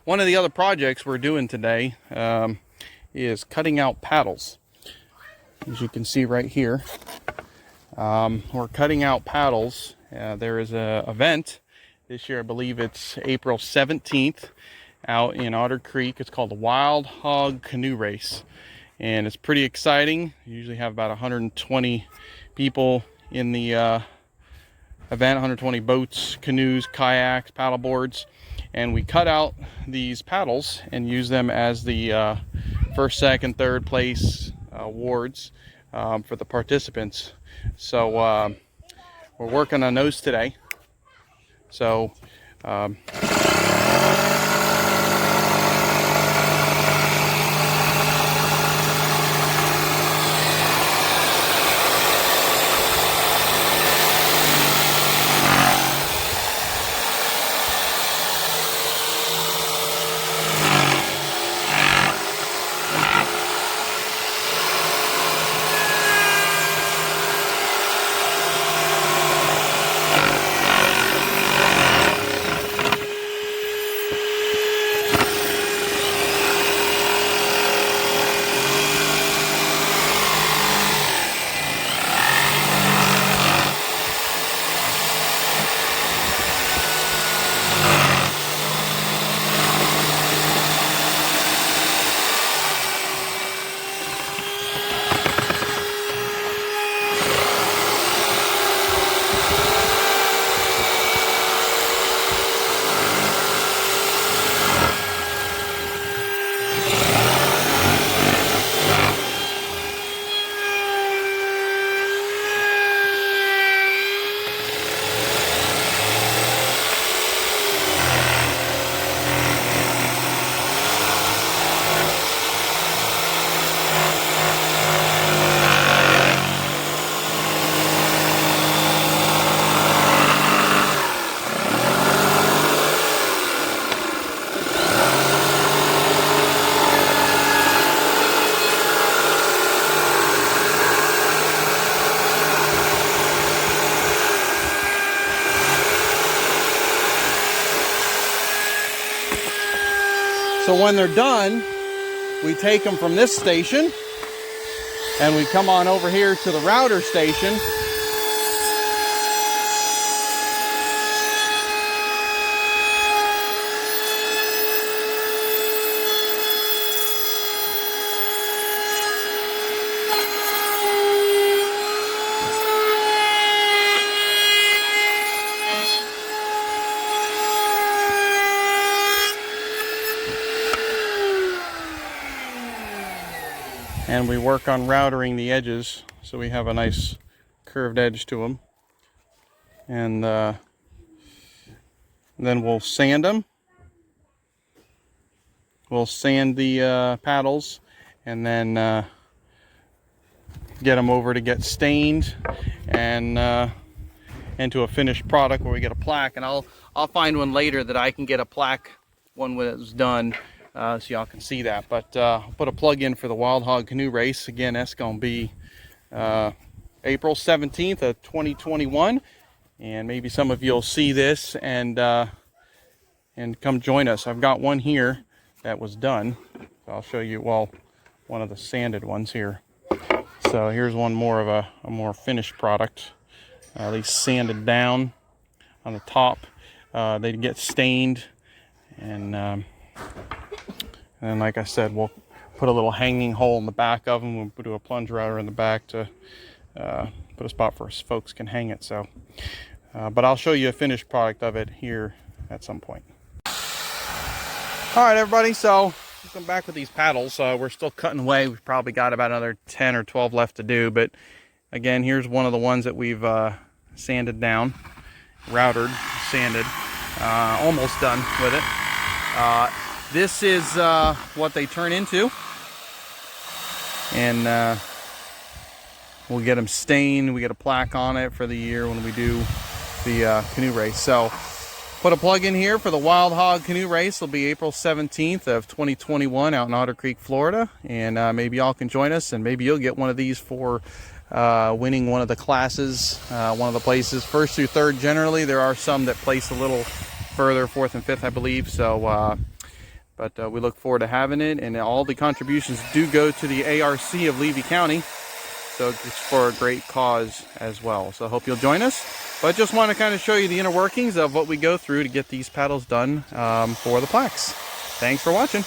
One of the other projects we're doing today is cutting out paddles. As you can see right here, we're cutting out paddles. There is an event this year, I believe it's April 17th, out in Otter Creek. It's called the Wild Hog Canoe Race, and it's pretty exciting. You usually have about 120 people in the event, 120 boats, canoes, kayaks, paddle boards. And we cut out these paddles and use them as the first, second, third place awards for the participants. So we're working on those today. So when they're done, we take them from this station and we come on over here to the router station. And we work on routering the edges so we have a nice curved edge to them. And then we'll sand them. We'll sand the paddles and then get them over to get stained and into a finished product where we get a plaque. And I'll find one later that I can get a plaque when it's done. So y'all can see that. But I'll put a plug in for the Wild Hog Canoe Race. Again, that's going to be April 17th of 2021. And maybe some of you will see this and come join us. I've got one here that was done. So I'll show you, well, one of the sanded ones here. So here's one more of a more finished product. At least sanded down on the top. They get stained and like I said, we'll put a little hanging hole in the back of them. We'll do a plunge router in the back to put a spot for folks can hang it. So, but I'll show you a finished product of it here at some point. All right, everybody. So we'll come back with these paddles. We're still cutting away. We've probably got about another 10 or 12 left to do. But again, here's one of the ones that we've sanded down, routered, sanded, almost done with it. This is what they turn into, and we'll get them stained. We get a plaque on it for the year when we do the canoe race. So put a plug in here for the Wild Hog Canoe Race. It'll be April 17th of 2021 out in Otter Creek, Florida, and maybe y'all can join us, and maybe you'll get one of these for winning one of the classes, one of the places. First through third, generally. There are some that place a little further, 4th and 5th, I believe. So, but we look forward to having it, and all the contributions do go to the ARC of Levy County. So it's for a great cause as well. So I hope you'll join us. But just want to kind of show you the inner workings of what we go through to get these paddles done for the plaques. Thanks for watching.